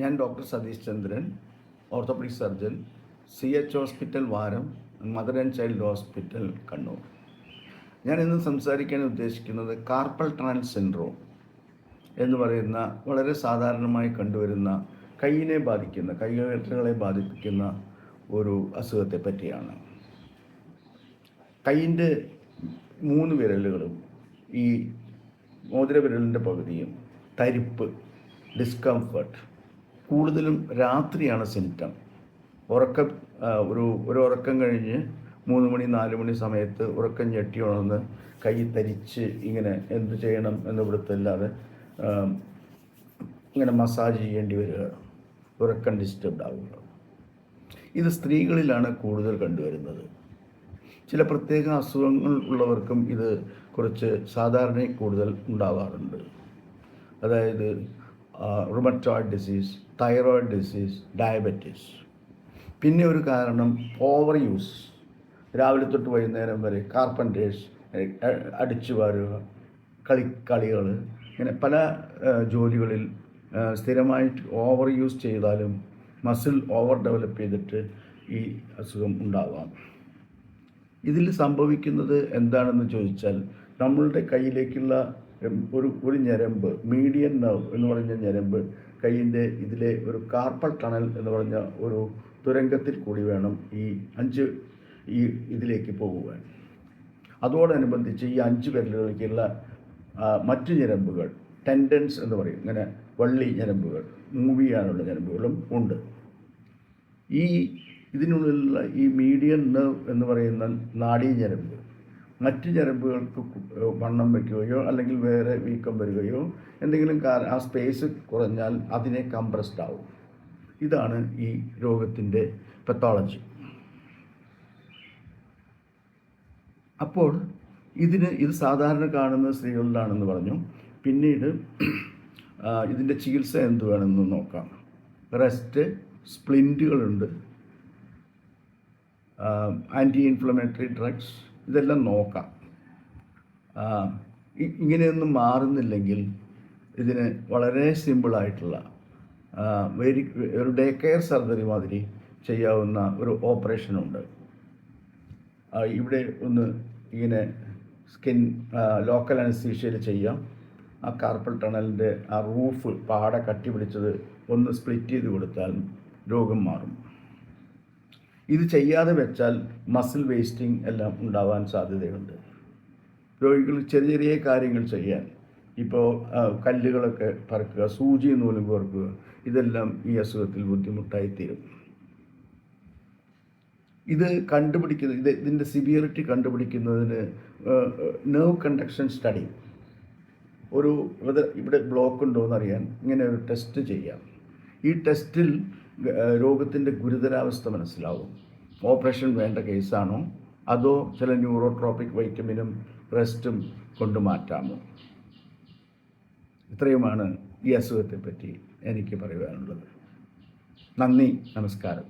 ഞാൻ doctor Satheesh Chandran, orthopaedic surgeon, CH hospital വാരം, mother and child hospital Kannur. ഞാൻ ഇന്ന് സംസാരിക്കാൻ ഉദ്ദേശിക്കുന്നത് കാർപ്പൽ ടണൽ സിൻഡ്രോം എന്ന് പറയുന്ന വളരെ സാധാരണമായി കണ്ടുവരുന്ന കൈയിനെ ബാധിക്കുന്ന, കൈവിരലുകളെ ബാധിപ്പിക്കുന്ന ഒരു അസുഖത്തെ പറ്റിയാണ്. കൈയിൻ്റെ 3 വിരലുകളും ഈ മോതിരവിരലിൻ്റെ പകുതിയും തരിപ്പ്, ഡിസ്കംഫർട്ട്, കൂടുതലും രാത്രിയാണ് സിംറ്റം. ഒരു ഉറക്കം കഴിഞ്ഞ് 3 മണി 4 മണി സമയത്ത് ഉറക്കം ഞെട്ടി ഉണർന്ന് കൈ തരിച്ച് ഇങ്ങനെ എന്ത് ചെയ്യണം എന്ന് പിടുത്തമില്ലാതെ ഇങ്ങനെ മസാജ് ചെയ്യേണ്ടി വരിക, ഉറക്കം ഡിസ്റ്റർബ്ഡ് ആവുക. ഇത് സ്ത്രീകളിലാണ് കൂടുതൽ കണ്ടുവരുന്നത്. ചില പ്രത്യേക അസുഖങ്ങൾ ഉള്ളവർക്കും ഇത് കുറച്ച് സാധാരണ കൂടുതൽ ഉണ്ടാവാറുണ്ട്. അതായത് rheumatoid disease, thyroid disease, diabetes. പിന്നെ ഒരു കാരണം ഓവർ യൂസ്, രാവിലെ തൊട്ട് വൈകുന്നേരം വരെ കാർപ്പൻറ്റേഴ്സ്, അടിച്ചു വാരുക, കളികൾ, ഇങ്ങനെ പല ജോലികളിൽ സ്ഥിരമായിട്ട് ഓവർ യൂസ് ചെയ്താലും മസിൽ ഓവർ ഡെവലപ്പ് ചെയ്തിട്ട് ഈ അസുഖം ഉണ്ടാവാം. ഇതിൽ സംഭവിക്കുന്നത് എന്താണെന്ന് ചോദിച്ചാൽ, നമ്മളുടെ കയ്യിലേക്കുള്ള ഒരു ഞരമ്പ്, മീഡിയൻ നെർവ് എന്ന് പറഞ്ഞ ഞരമ്പ്, കയ്യിൻ്റെ ഇതിലെ ഒരു കാർപ്പൽ ടണൽ എന്ന് പറഞ്ഞ ഒരു തുരങ്കത്തിൽ കൂടി വേണം ഈ ഇതിലേക്ക് പോകുവാൻ. അതോടനുബന്ധിച്ച് ഈ 5 വിരലുകളിലേക്കുള്ള മറ്റു ഞരമ്പുകൾ, ടെൻഡൻസ് എന്ന് പറയും, ഇങ്ങനെ വള്ളി ഞരമ്പുകൾ, മൂവ് ചെയ്യാനുള്ള ഞരമ്പുകളും ഉണ്ട്. ഇതിനുള്ളിലുള്ള ഈ മീഡിയൻ നെർവ് എന്ന് പറയുന്ന നാഡീ ഞരമ്പ് മറ്റ് ഞരമ്പുകൾക്ക് വണ്ണം വയ്ക്കുകയോ അല്ലെങ്കിൽ വേറെ വീക്കം വരികയോ എന്തെങ്കിലും ആ സ്പേസ് കുറഞ്ഞാൽ അതിനെ കംപ്രസ്ഡ് ആവും. ഇതാണ് ഈ രോഗത്തിൻ്റെ പത്തോളജി. അപ്പോൾ ഇത് സാധാരണ കാണുന്ന സ്ത്രീകളിലാണെന്ന് പറഞ്ഞു. പിന്നീട് ഇതിൻ്റെ ചികിത്സ എന്ത് വേണമെന്ന് നോക്കാം. റെസ്റ്റ്, സ്പ്ലിൻറ്റുകളുണ്ട്, ആൻറ്റി ഇൻഫ്ലമേറ്ററി ഡ്രഗ്സ്, ഇതെല്ലാം നോക്കാം. ഇങ്ങനെയൊന്നും മാറുന്നില്ലെങ്കിൽ ഇതിന് വളരെ സിമ്പിളായിട്ടുള്ള ഒരു ഡേ കെയർ സർജറി മാതിരി ചെയ്യാവുന്ന ഒരു ഓപ്പറേഷനുണ്ട്. ഇവിടെ ഒന്ന് ഇങ്ങനെ സ്കിൻ ലോക്കൽ അനസ്തീഷ്യയിൽ ചെയ്യാം. ആ കാർപ്പൽ ടണലിൻ്റെ ആ റൂഫ് പാടെ കട്ടി പിടിച്ചത് ഒന്ന് സ്പ്ലിറ്റ് ചെയ്ത് കൊടുത്താൽ രോഗം മാറും. ഇത് ചെയ്യാതെ വെച്ചാൽ മസിൽ വേസ്റ്റിംഗ് എല്ലാം ഉണ്ടാവാൻ സാധ്യതയുണ്ട്. രോഗികൾ ചെറിയ ചെറിയ കാര്യങ്ങൾ ചെയ്യാൻ, ഇപ്പോൾ കല്ലുകളൊക്കെ പറക്കുക, സൂചി നൂലും കോർക്കുക, ഇതെല്ലാം ഈ അസുഖത്തിൽ ബുദ്ധിമുട്ടായിത്തീരും. ഇതിൻ്റെ സിവിയറിറ്റി കണ്ടുപിടിക്കുന്നതിന് നെർവ് കണ്ടക്ഷൻ സ്റ്റഡി, ഇവിടെ ബ്ലോക്ക് ഉണ്ടോ എന്നറിയാൻ ഇങ്ങനെ ഒരു ടെസ്റ്റ് ചെയ്യാം. ഈ ടെസ്റ്റിൽ രോഗത്തിൻ്റെ ഗുരുതരാവസ്ഥ മനസ്സിലാവും. ഓപ്പറേഷൻ വേണ്ട കേസാണോ അതോ ചില ന്യൂറോട്രോപ്പിക് വൈറ്റമിനും റെസ്റ്റും കൊണ്ട് മാറ്റാമോ? ഇത്രയുമാണ് ഈ അസുഖത്തെപ്പറ്റി എനിക്ക് പറയുവാനുള്ളത്. നന്ദി, നമസ്കാരം.